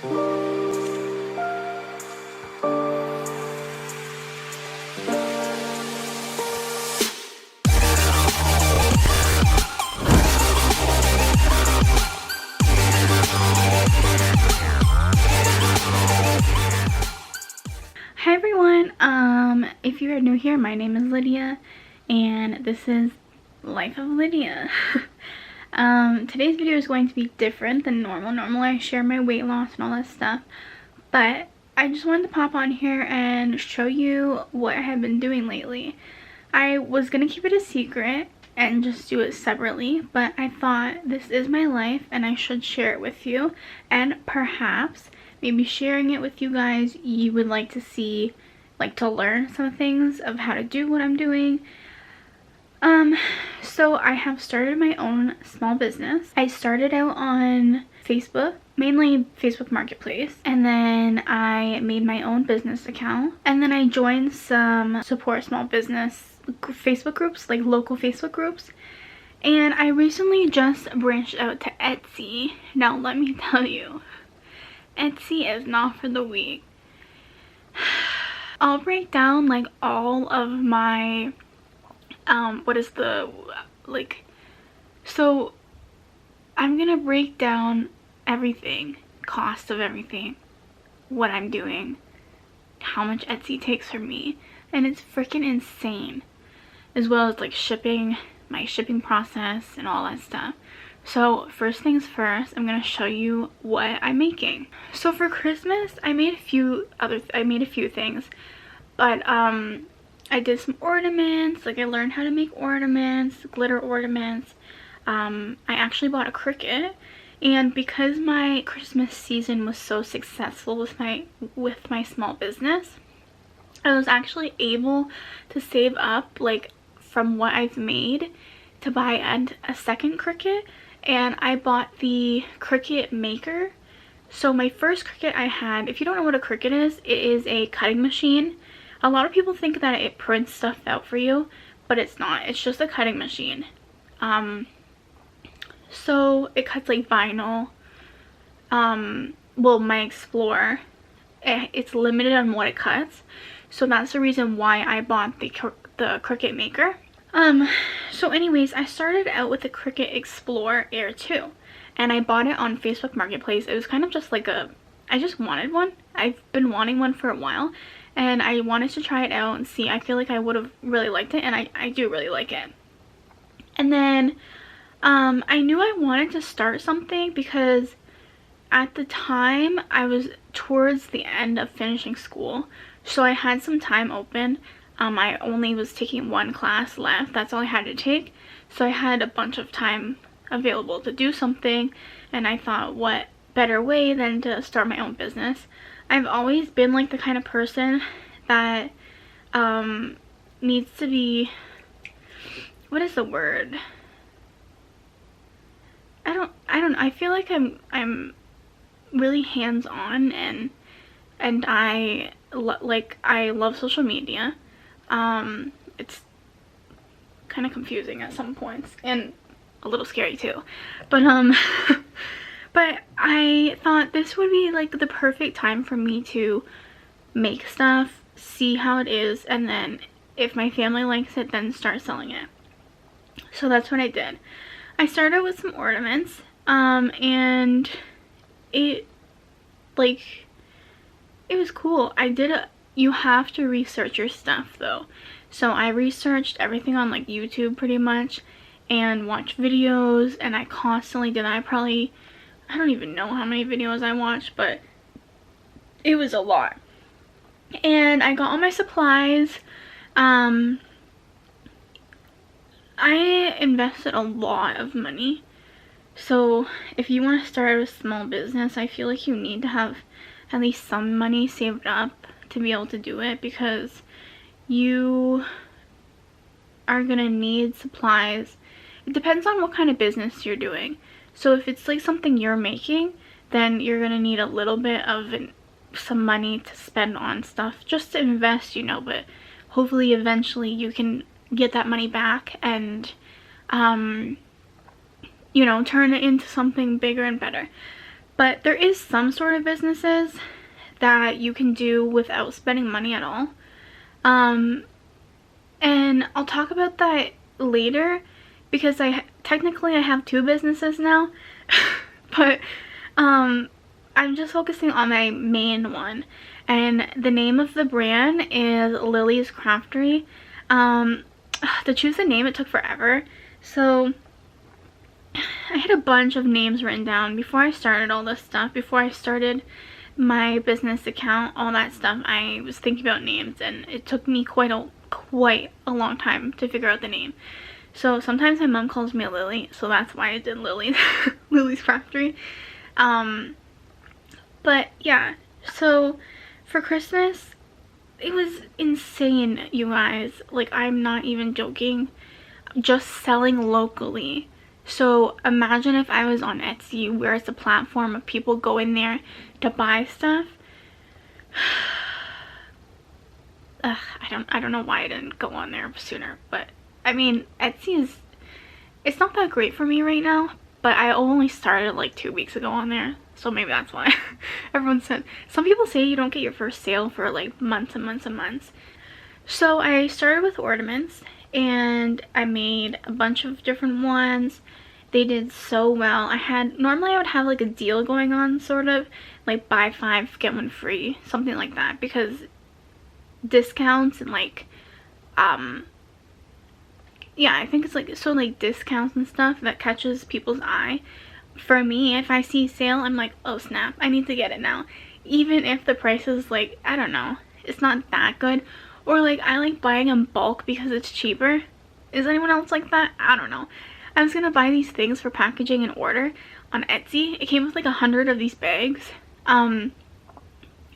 Hi everyone, if you are new here, my name is Lydia, and this is Life of Lydia. Today's video is going to be different than normal. Normally I share my weight loss and all that stuff, but I just wanted to pop on here and show you what I have been doing lately. I was going to keep it a secret and just do it separately, but I thought this is my life and I should share it with you, and perhaps maybe sharing it with you guys you would like to see, like to learn some things of how to do what I'm doing. So I have started my own small business. I started out on Facebook, mainly Facebook Marketplace, and then I made my own business account, and then I joined some support small business Facebook groups, like local Facebook groups, and I recently just branched out to Etsy. Now let me tell you, Etsy is not for the weak. I'll break down like all of my so I'm gonna break down everything, cost of everything, what I'm doing, how much Etsy takes from me, and it's freaking insane, as well as like shipping, my shipping process and all that stuff. So first things first, I'm gonna show you what I'm making. So for Christmas, I made a few things, but I did some ornaments. Like I learned how to make ornaments, glitter ornaments. I actually bought a Cricut, and because my Christmas season was so successful with my small business, I was actually able to save up like from what I've made to buy a second Cricut. And I bought the Cricut Maker. So my first Cricut I had, if you don't know what a Cricut is, it is a cutting machine. A lot of people think that it prints stuff out for you, but it's not. It's just a cutting machine. So it cuts like vinyl. Well, my Explorer, it's limited on what it cuts. So that's the reason why I bought the Cricut Maker. So anyways, I started out with the Cricut Explore Air 2, and I bought it on Facebook Marketplace. It was kind of just like I just wanted one. I've been wanting one for a while, and I wanted to try it out and see. I feel like I would have really liked it, and I do really like it. And then, I knew I wanted to start something because at the time I was towards the end of finishing school, so I had some time open. I only was taking one class left. That's all I had to take. So I had a bunch of time available to do something, and I thought, what better way than to start my own business. I've always been like the kind of person that needs to be, what is the word? I feel like I'm really hands-on, and I love social media. It's kind of confusing at some points and a little scary too, but but I thought this would be like the perfect time for me to make stuff, see how it is, and then if my family likes it, then start selling it. So that's what I did. I started with some ornaments, and it was cool. You have to research your stuff though. So I researched everything on like YouTube pretty much, and watched videos, and I constantly did that. I don't even know how many videos I watched, but it was a lot. And I got all my supplies. I invested a lot of money. So if you want to start a small business, I feel like you need to have at least some money saved up to be able to do it, because you are gonna need supplies. It depends on what kind of business you're doing. So if it's like something you're making, then you're gonna need a little bit of some money to spend on stuff just to invest, you know, but hopefully eventually you can get that money back and you know, turn it into something bigger and better. But there is some sort of businesses that you can do without spending money at all. And I'll talk about that later because technically I have 2 businesses now. But I'm just focusing on my main one, and the name of the brand is Lily's Craftery. To choose the name, it took forever, so I had a bunch of names written down before I started all this stuff. Before I started my business account, all that stuff, I was thinking about names, and it took me quite a long time to figure out the name. So sometimes my mom calls me Lily, so that's why I did Lily's Craftery. But yeah, so for Christmas, it was insane, you guys. Like, I'm not even joking. Just selling locally. So imagine if I was on Etsy, where it's a platform of people go in there to buy stuff. I don't know why I didn't go on there sooner, but I mean, Etsy it's not that great for me right now, but I only started like 2 weeks ago on there, so maybe that's why. Everyone said, some people say you don't get your first sale for like months and months and months. So I started with ornaments, and I made a bunch of different ones. They did so well. Normally I would have like a deal going on, sort of like buy 5 get 1 free, something like that, because discounts and like yeah, I think it's like so like discounts and stuff that catches people's eye. For me, if I see sale, I'm like, oh snap, I need to get it now, even if the price is like, I don't know, it's not that good. Or like, I like buying in bulk because it's cheaper. Is anyone else like that? I don't know. I was gonna buy these things for packaging and order on Etsy. It came with like 100 of these bags,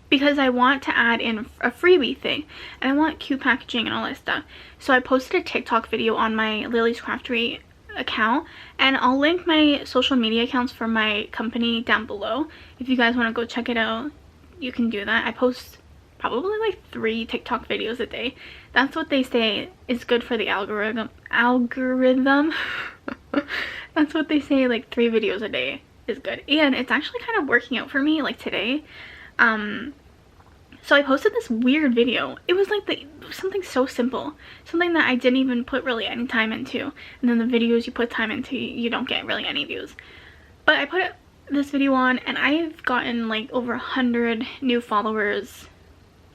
because I want to add in a freebie thing, and I want cute packaging and all that stuff. So I posted a TikTok video on my Lily's Craftery account, and I'll link my social media accounts for my company down below. If you guys want to go check it out, you can do that. I post probably like 3 TikTok videos a day. That's what they say is good for the algorithm. That's what they say, like 3 videos a day is good, and it's actually kind of working out for me. Like today, so I posted this weird video. It was like something so simple, something that I didn't even put really any time into, and then the videos you put time into, you don't get really any views. But I put this video on, and I've gotten like over 100 new followers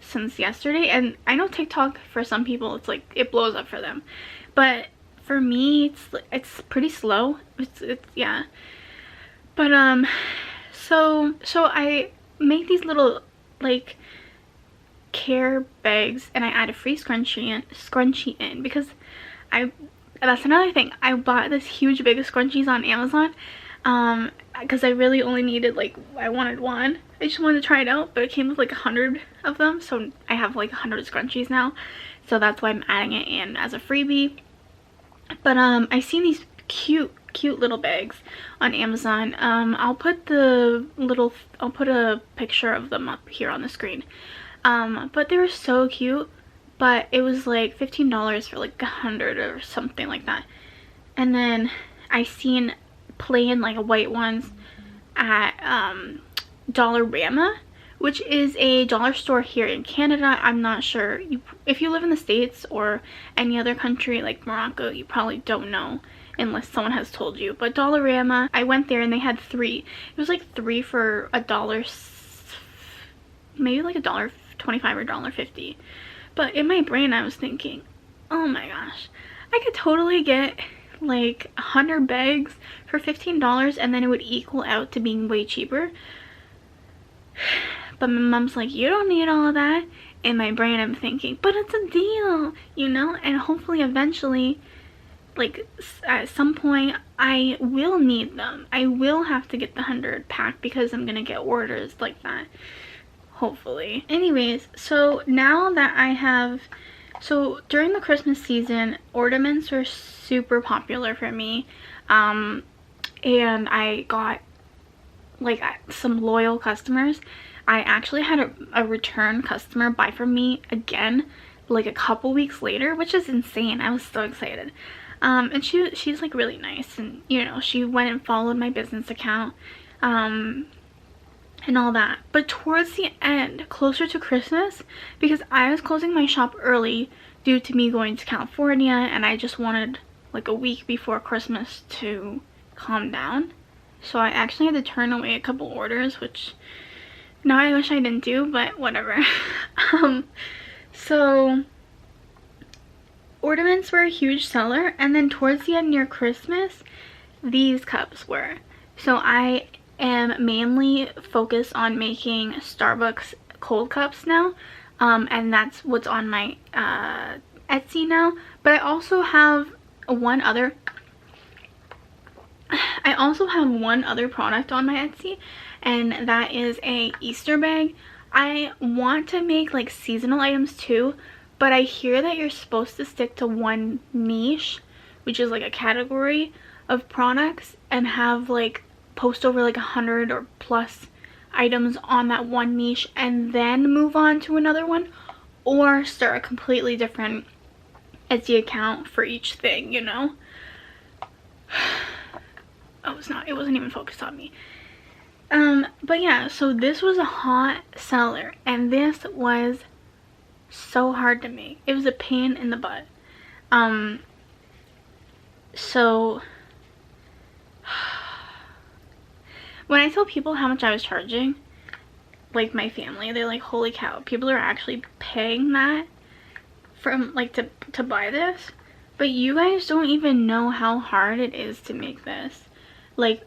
since yesterday. And I know TikTok, for some people, it's like it blows up for them, but for me it's pretty slow. It's yeah. But so I make these little like care bags, and I add a free scrunchie in because that's another thing. I bought this huge bag of scrunchies on Amazon because I really only needed, like, I wanted one. I just wanted to try it out, but it came with like 100 of them, so I have like 100 scrunchies now, so that's why I'm adding it in as a freebie. But I seen these cute little bags on Amazon. I'll put a picture of them up here on the screen. But they were so cute, but it was like $15 for like 100 or something like that. And then I seen plain like white ones at Dollarama, which is a dollar store here in Canada. I'm not sure, if you live in the States or any other country like Morocco, you probably don't know unless someone has told you. But Dollarama, I went there and they had 3. It was like 3 for $1, maybe like $1.25 or $1.50. But in my brain I was thinking, oh my gosh, I could totally get like 100 bags for $15, and then it would equal out to being way cheaper. But my mom's like, you don't need all of that. In my brain I'm thinking, but it's a deal, you know, and hopefully eventually, like at some point, I will need them. I will have to get the 100 pack because I'm gonna get orders like that, hopefully. Anyways, so now that I have, so during the Christmas season, ornaments were super popular for me, and I got like some loyal customers. I actually had a return customer buy from me again like a couple weeks later, which is insane. I was so excited. And she's like really nice, and you know, she went and followed my business account, and all that. But towards the end, closer to Christmas, because I was closing my shop early due to me going to California, and I just wanted like a week before Christmas to calm down. So I actually had to turn away a couple orders, which now I wish I didn't do, but whatever. So ornaments were a huge seller, and then towards the end near Christmas, these cups were. So I am mainly focused on making Starbucks cold cups now, and that's what's on my Etsy now. But I also have one other product on my Etsy, and that is a Easter bag. I want to make like seasonal items too, but I hear that you're supposed to stick to one niche, which is like a category of products, and have like post over like 100 or plus items on that one niche and then move on to another one, or start a completely different Etsy account for each thing, you know. It wasn't even focused on me. But yeah, so this was a hot seller, and this was so hard to make. It was a pain in the butt. So when I tell people how much I was charging, like my family, they're like, holy cow, people are actually paying that from like to buy this. But you guys don't even know how hard it is to make this. Like,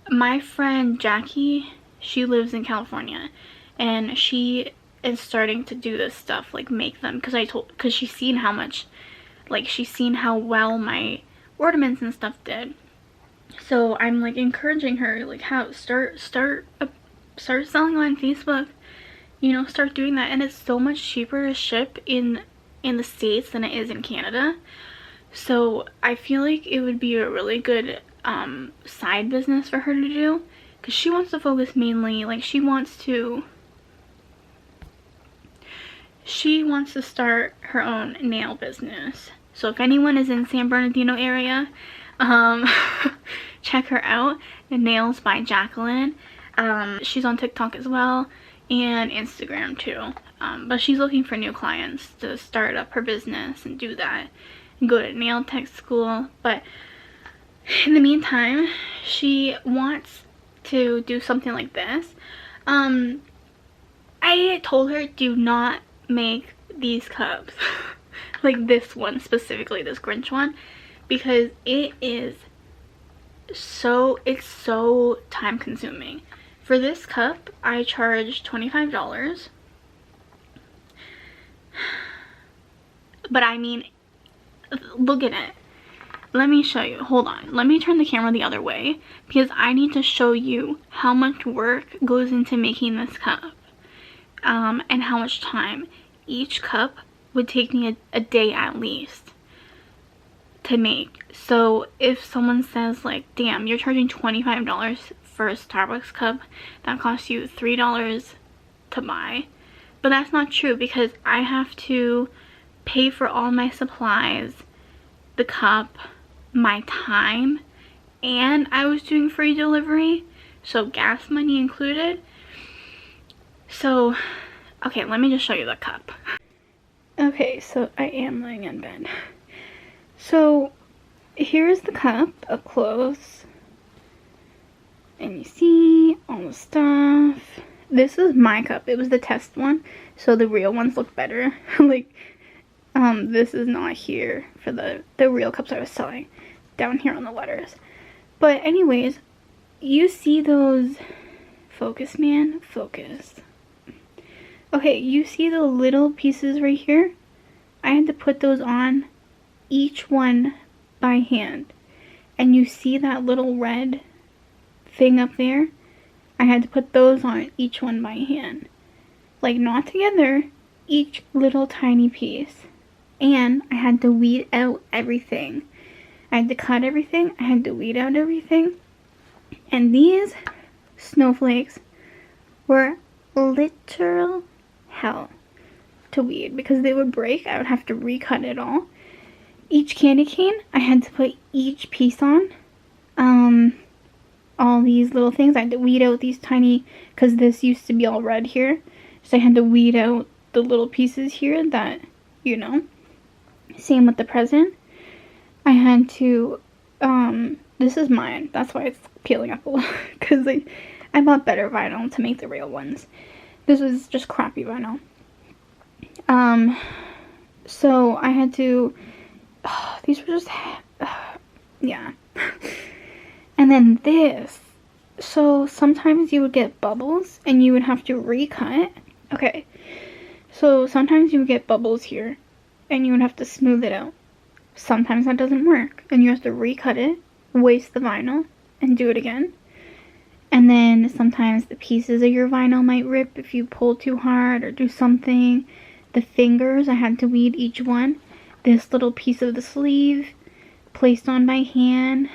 my friend Jackie, she lives in California, and she is starting to do this stuff, like make them, because she's seen how much, like she's seen how well my ornaments and stuff did. So I'm like encouraging her, like, how start selling on Facebook, you know, start doing that. And it's so much cheaper to ship in the States than it is in Canada. So I feel like it would be a really good side business for her to do, because she wants to focus mainly, like she wants to start her own nail business. So if anyone is in San Bernardino area, check her out. The Nails by Jaqueline. She's on TikTok as well, and Instagram too. But she's looking for new clients to start up her business and do that and go to nail tech school. But in the meantime, she wants to do something like this. I told her, do not make these cups like this one specifically, this Grinch one, because it's so time consuming. For this cup I charged $25, but I mean, look at it. Let me show you. Hold on, let me turn the camera the other way, because I need to show you how much work goes into making this cup, and how much time. Each cup would take me a day at least to make. So if someone says like, damn, you're charging $25 for a Starbucks cup that costs you $3 to buy, but that's not true, because I have to pay for all my supplies, the cup, my time, and I was doing free delivery, so gas money included. So okay, let me just show you the cup. Okay, so I am laying in bed. So here's the cup up close, and you see all the stuff. This is my cup. It was the test one, so the real ones look better. Like, this is not here for the real cups I was selling, down here on the letters. But anyways, you see those, focus man, focus. Okay, you see the little pieces right here? I had to put those on each one by hand. And you see that little red thing up there? I had to put those on each one by hand. Like, not together, each little tiny piece. And I had to weed out everything. I had to cut everything, I had to weed out everything. And these snowflakes were literal hell to weed, because they would break. I would have to recut it all. Each candy cane, I had to put each piece on. all these little things. I had to weed out these tiny, because this used to be all red here. So I had to weed out the little pieces here that, you know. Same with the present. I had to, this is mine. That's why it's peeling up a lot. Because I bought better vinyl to make the real ones. This was just crappy vinyl. So I had to, these were just, yeah. And then this. So sometimes you would get bubbles and you would have to recut. Okay. So sometimes you would get bubbles here and you would have to smooth it out. Sometimes that doesn't work and you have to recut it, waste the vinyl, and do it again. And then sometimes the pieces of your vinyl might rip if you pull too hard or do something. The fingers, I had to weed each one. This little piece of the sleeve, placed on by hand.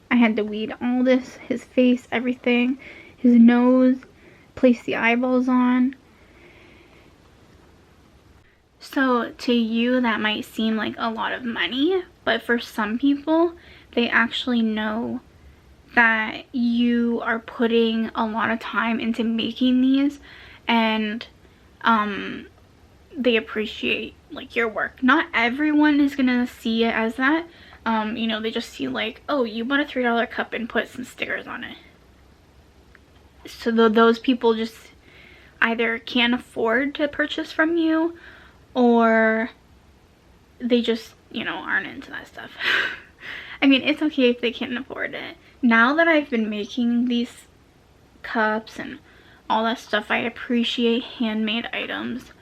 I had to weed all this, his face, everything. His nose, place the eyeballs on. So to you that might seem like a lot of money, but for some people, they actually know that you are putting a lot of time into making these, and they appreciate like your work. Not everyone is gonna see it as that. You know, they just see like, oh, you bought a $3 cup and put some stickers on it. So those people just either can't afford to purchase from you, or they just, you know, aren't into that stuff. I mean, it's okay if they can't afford it. Now that I've been making these cups and all that stuff, I appreciate handmade items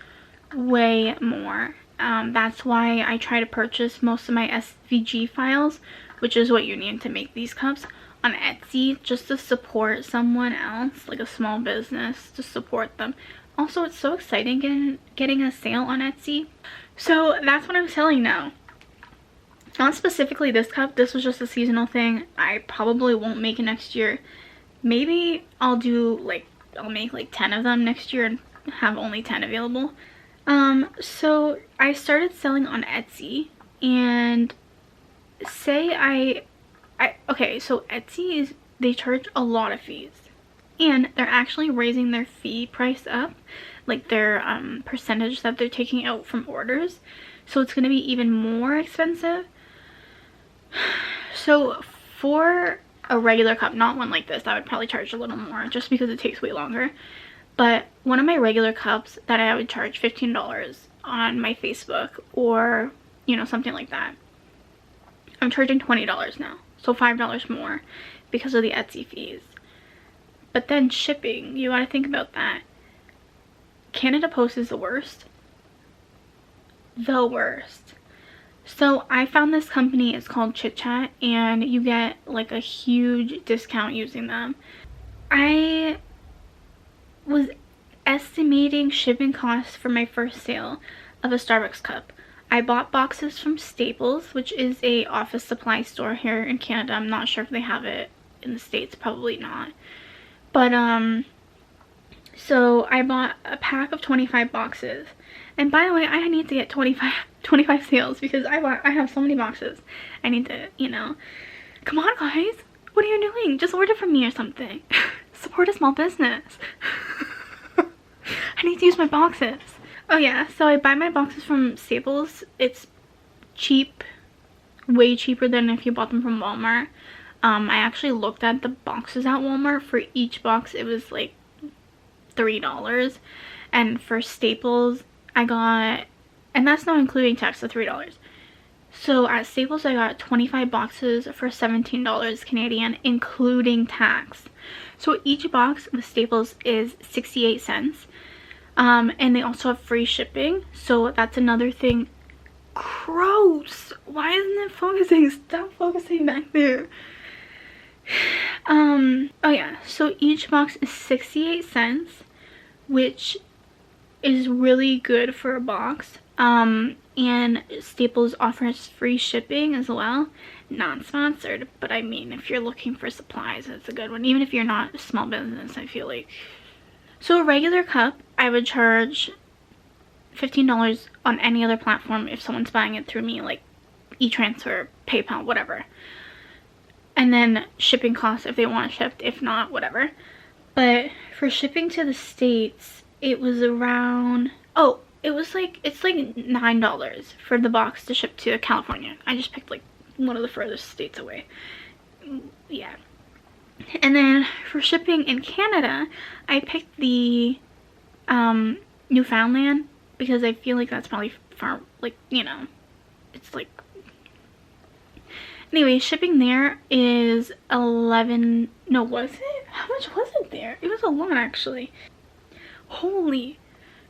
way more. That's why I try to purchase most of my SVG files, which is what you need to make these cups, on Etsy, just to support someone else, like a small business, to support them. Also, it's so exciting getting a sale on Etsy. So that's what I'm selling now. Not specifically this cup, this was just a seasonal thing. I probably won't make it next year. Maybe I'll do like, I'll make like 10 of them next year and have only 10 available. So I started selling on Etsy, and okay, so Etsy is, they charge a lot of fees, and they're actually raising their fee price up, like their percentage that they're taking out from orders, so it's going to be even more expensive. So for a regular cup, not one like this, I would probably charge a little more just because it takes way longer. But one of my regular cups that I would charge $15 on my Facebook, or, you know, something like that, I'm charging $20 now. So $5 more because of the Etsy fees. But then shipping, you gotta think about that. Canada Post is the worst. The worst. So I found this company, it's called Chit Chat, and you get like a huge discount using them. I was estimating shipping costs for my first sale of a Starbucks cup. I bought boxes from Staples, which is a office supply store here in Canada. I'm not sure if they have it in the States, probably not. But so I bought a pack of 25 boxes. And by the way, I need to get 25 sales because I have so many boxes. I need to, you know, come on guys, what are you doing? Just order from me or something. Support a small business. I need to use my boxes. Oh yeah, so I buy my boxes from Staples. It's cheap, way cheaper than if you bought them from Walmart. I actually looked at the boxes at Walmart. For each box it was like $3, and for Staples I got, and that's not including tax, so $3. So at Staples I got 25 boxes for $17 Canadian, including tax. So each box with Staples is 68 cents. And they also have free shipping, so that's another thing. Gross! Why isn't it focusing? Stop focusing back there. Oh yeah, so each box is 68 cents, which is really good for a box. And Staples offers free shipping as well. Not sponsored, but I mean, if you're looking for supplies, it's a good one. Even if you're not a small business, I feel like. So a regular cup, I would charge $15 on any other platform if someone's buying it through me, like e-transfer, PayPal, whatever. and then shipping costs if they want it shipped, if not, whatever. But for shipping to the States, it was around, oh, it was like, it's like $9 for the box to ship to California. I just picked like one of the furthest states away. Yeah. And then for shipping in Canada, I picked the Newfoundland, because I feel like that's probably far, like, you know, it's like, anyway, shipping there is 11, no, was it? How much was it there? It was a lot, actually. Holy,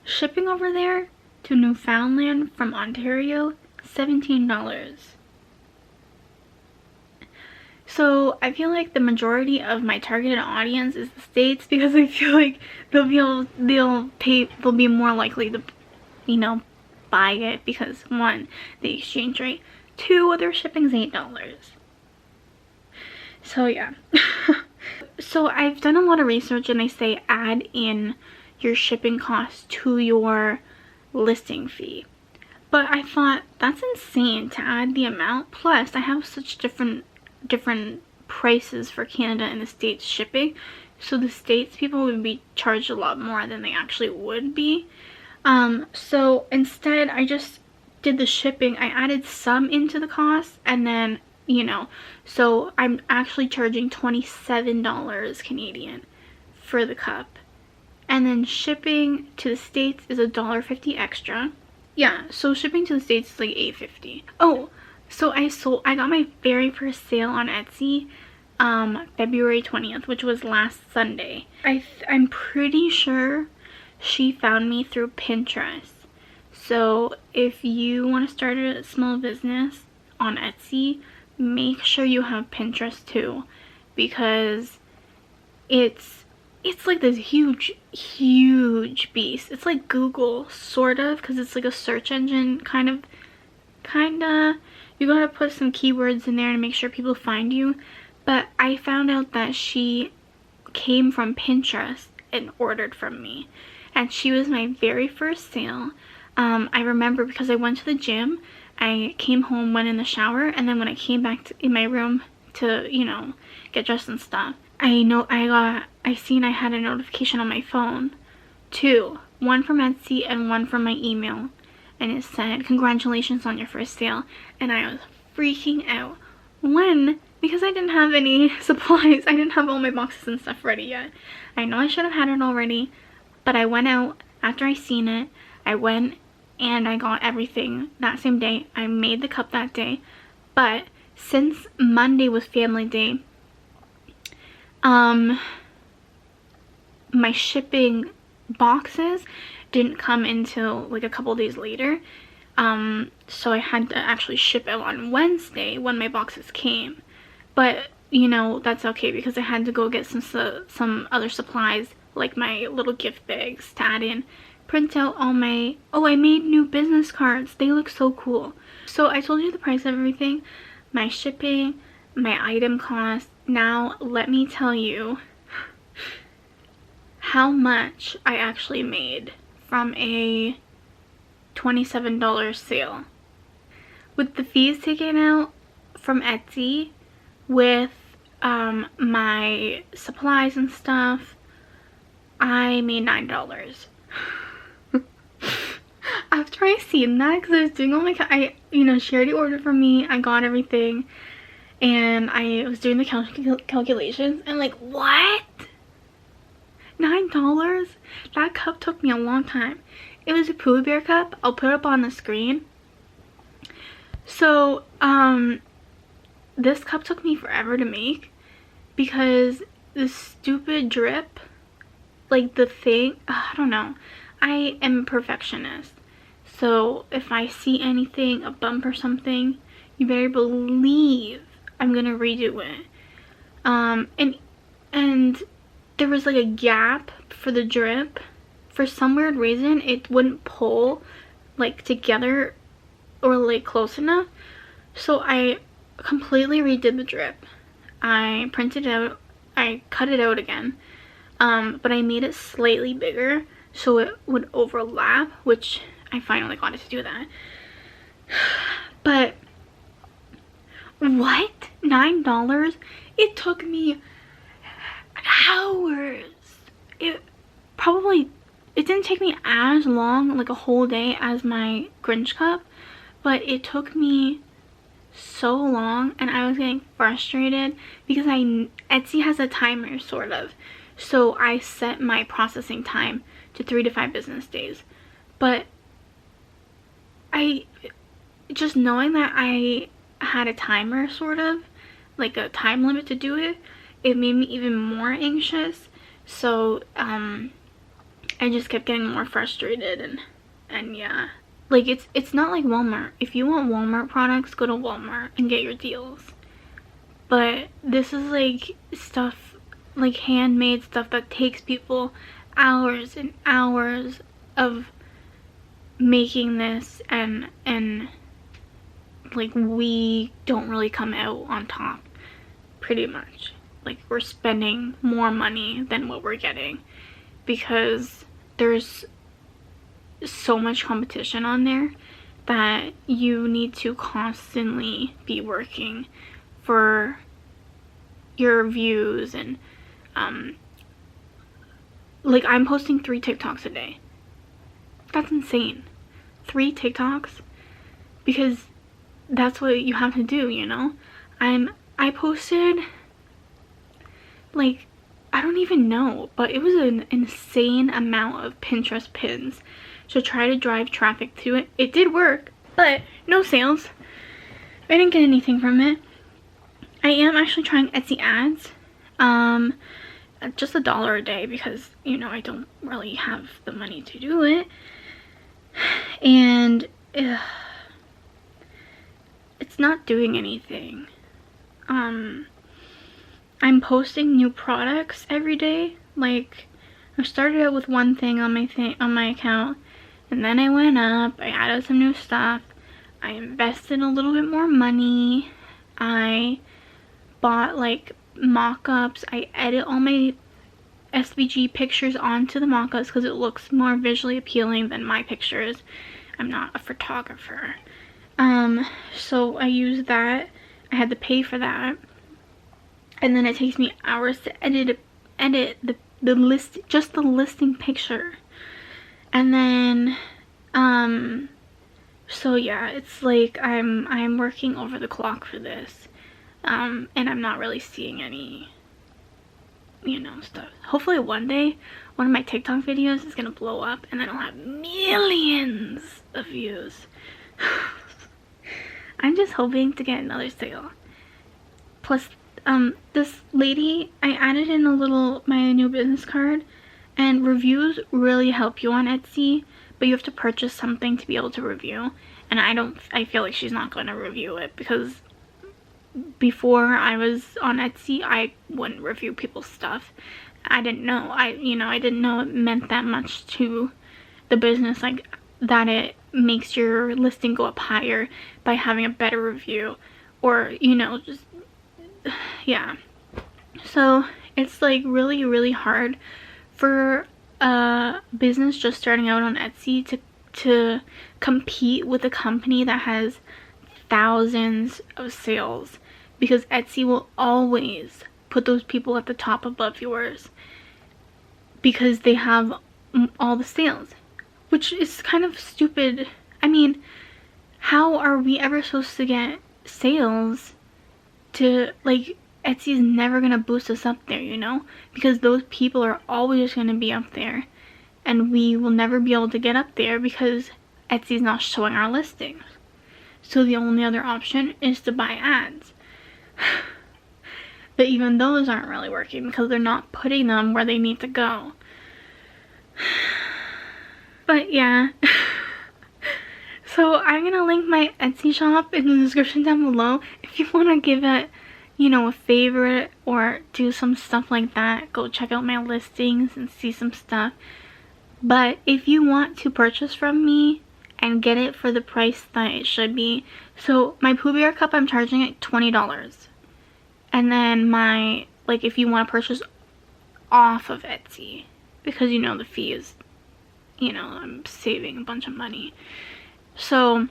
shipping over there to Newfoundland from Ontario, $17. So I feel like the majority of my targeted audience is the States, because I feel like they'll be more likely to, you know, buy it, because 1, the exchange rate, 2, their shipping's $8. So yeah. So I've done a lot of research, and they say add in your shipping costs to your listing fee. But I thought that's insane to add the amount. Plus I have such different prices for Canada and the States shipping, so the States people would be charged a lot more than they actually would be. So instead I just did the shipping. I added some into the cost, and then, you know, so I'm actually charging $27 Canadian for the cup, and then shipping to the States is $1.50 extra. Yeah, so shipping to the States is like $8.50. Oh, so I got my very first sale on Etsy February 20th, which was last Sunday. I'm pretty sure she found me through Pinterest. So if you want to start a small business on Etsy, make sure you have Pinterest too, because it's like this huge beast. It's like Google, sort of, because it's like a search engine, kinda. You gotta put some keywords in there to make sure people find you. But I found out that she came from Pinterest and ordered from me, and she was my very first sale. I remember because I went to the gym, I came home, went in the shower, and then when I came back in my room to, you know, get dressed and stuff, I seen I had a notification on my phone, 2, one from Etsy and one from my email, and it said, congratulations on your first sale. And I was freaking out. Because I didn't have any supplies. I didn't have all my boxes and stuff ready yet. I know I should have had it already, but I went out after I seen it. I went and I got everything that same day. I made the cup that day, but since Monday was family day, my shipping boxes didn't come until like a couple days later. So I had to actually ship out on Wednesday when my boxes came. But, you know, that's okay, because I had to go get some other supplies, like my little gift bags to add in, print out all my, oh, I made new business cards. They look so cool. So I told you the price of everything, my shipping, my item cost. Now let me tell you how much I actually made from a $27 sale. With the fees taken out from Etsy, with my supplies and stuff, I made $9. After I seen that, because I was doing all my, she already ordered from me, I got everything, and I was doing the calculations, and like, what? $9? That cup took me a long time. It was a Pooh Bear cup. I'll put it up on the screen. So, this cup took me forever to make, because the stupid drip, like the thing, I don't know. I am a perfectionist. So if I see anything, a bump or something, you better believe I'm gonna redo it. And there was like a gap for the drip. For some weird reason, it wouldn't pull like together or like close enough. So I completely redid the drip. I printed it out, I cut it out again, but I made it slightly bigger so it would overlap, which I finally got it to do that. But What? $9? It took me hours. It didn't take me as long, like a whole day, as my Grinch cup, but it took me so long, and I was getting frustrated because Etsy has a timer, sort of, so I set my processing time to 3 to 5 business days. But just knowing that I had a timer, sort of like a time limit to do it, it made me even more anxious. So I just kept getting more frustrated, and yeah, like it's not like Walmart. If you want Walmart products, go to Walmart and get your deals. But this is like stuff, like handmade stuff that takes people hours and hours of making this, and like we don't really come out on top, pretty much. Like we're spending more money than what we're getting because there's so much competition on there that you need to constantly be working for your views. And like I'm posting 3 TikToks a day. That's insane. 3 TikToks, because that's what you have to do, you know. I posted, like, I don't even know, but it was an insane amount of Pinterest pins to try to drive traffic to it. It did work, but no sales. I didn't get anything from it. I am actually trying Etsy ads, just $1 a day, because, you know, I don't really have the money to do it. And it's not doing anything. I'm posting new products every day. Like, I started out with one thing on my account, and then I went up, I added some new stuff, I invested a little bit more money, I bought like mock-ups, I edit all my SVG pictures onto the mock-ups because it looks more visually appealing than my pictures. I'm not a photographer. So I use that. I had to pay for that. And then it takes me hours to edit the list, just the listing picture. And then so yeah, it's like I'm working over the clock for this. And I'm not really seeing any, you know, stuff. Hopefully one day one of my TikTok videos is gonna blow up and then I'll have millions of views. I'm just hoping to get another sale. Plus, this lady, I added in my new business card, and reviews really help you on Etsy, but you have to purchase something to be able to review. And I feel like she's not going to review it, because before I was on Etsy, I wouldn't review people's stuff. I didn't know. I didn't know it meant that much to the business, like that it makes your listing go up higher by having a better review, or, you know, just, yeah. So it's like really hard for a business just starting out on Etsy to compete with a company that has thousands of sales, because Etsy will always put those people at the top above yours because they have all the sales, which is kind of stupid. I mean, how are we ever supposed to get sales to, like, Etsy's never gonna boost us up there, you know, because those people are always gonna be up there, and we will never be able to get up there because Etsy's not showing our listings. So the only other option is to buy ads. But even those aren't really working because they're not putting them where they need to go. But yeah. So I'm gonna link my Etsy shop in the description down below. If you want to give it, you know, a favorite or do some stuff like that, go check out my listings and see some stuff. But if you want to purchase from me and get it for the price that it should be, so my Pooh Bear cup, I'm charging it $20. And then my, like, if you want to purchase off of Etsy, because, you know, the fee is, you know, I'm saving a bunch of money. So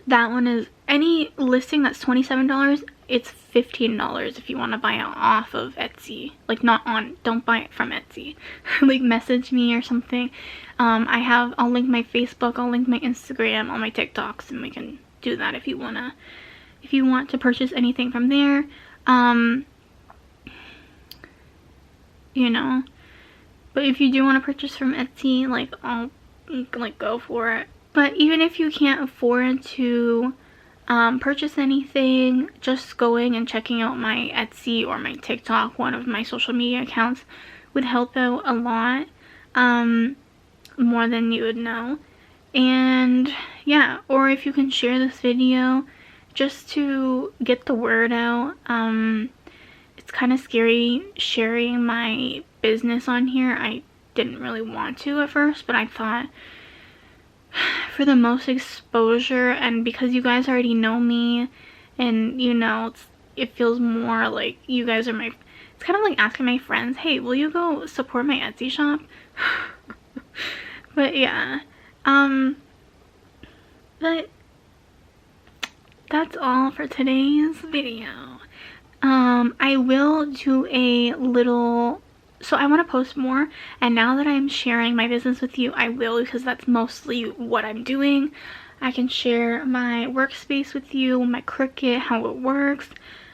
That one is, any listing that's $27, it's $15 if you want to buy it off of Etsy. Like, not on, don't buy it from Etsy. Like, message me or something. I'll link my Facebook, I'll link my Instagram, all my TikToks, and we can do that if you want to purchase anything from there. You know, but if you do want to purchase from Etsy, like, I'll, like, go for it. But even if you can't afford to purchase anything, just going and checking out my Etsy or my TikTok, one of my social media accounts, would help out a lot, more than you would know. And yeah, or if you can share this video just to get the word out. It's kind of scary sharing my business on here. I didn't really want to at first, but I thought for the most exposure, and because you guys already know me, and you know, it feels more like you guys are my, it's kind of like asking my friends, hey, will you go support my Etsy shop? But yeah, but that's all for today's video. I will do a little, so I want to post more, and now that I'm sharing my business with you, I will, because that's mostly what I'm doing. I can share my workspace with you, my Cricut, how it works.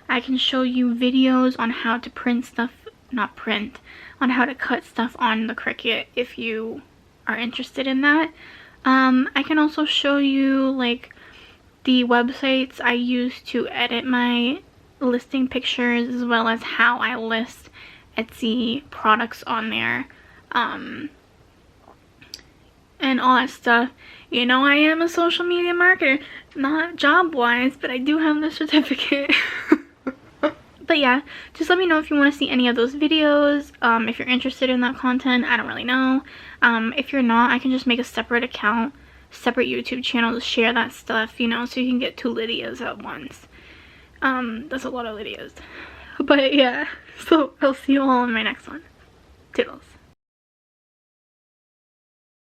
I can show you videos on how to print stuff, not print, on how to cut stuff on the Cricut if you are interested in that. I can also show you like the websites I use to edit my listing pictures, as well as how I list Etsy products on there, and all that stuff. You know, I am a social media marketer, not job wise, but I do have the certificate. But yeah, just let me know if you want to see any of those videos, if you're interested in that content. I don't really know. If you're not, I can just make a separate account, separate YouTube channel to share that stuff, you know, so you can get 2 Lydias at once. That's a lot of Lydias. But yeah, so I'll see you all in my next one. Toodles.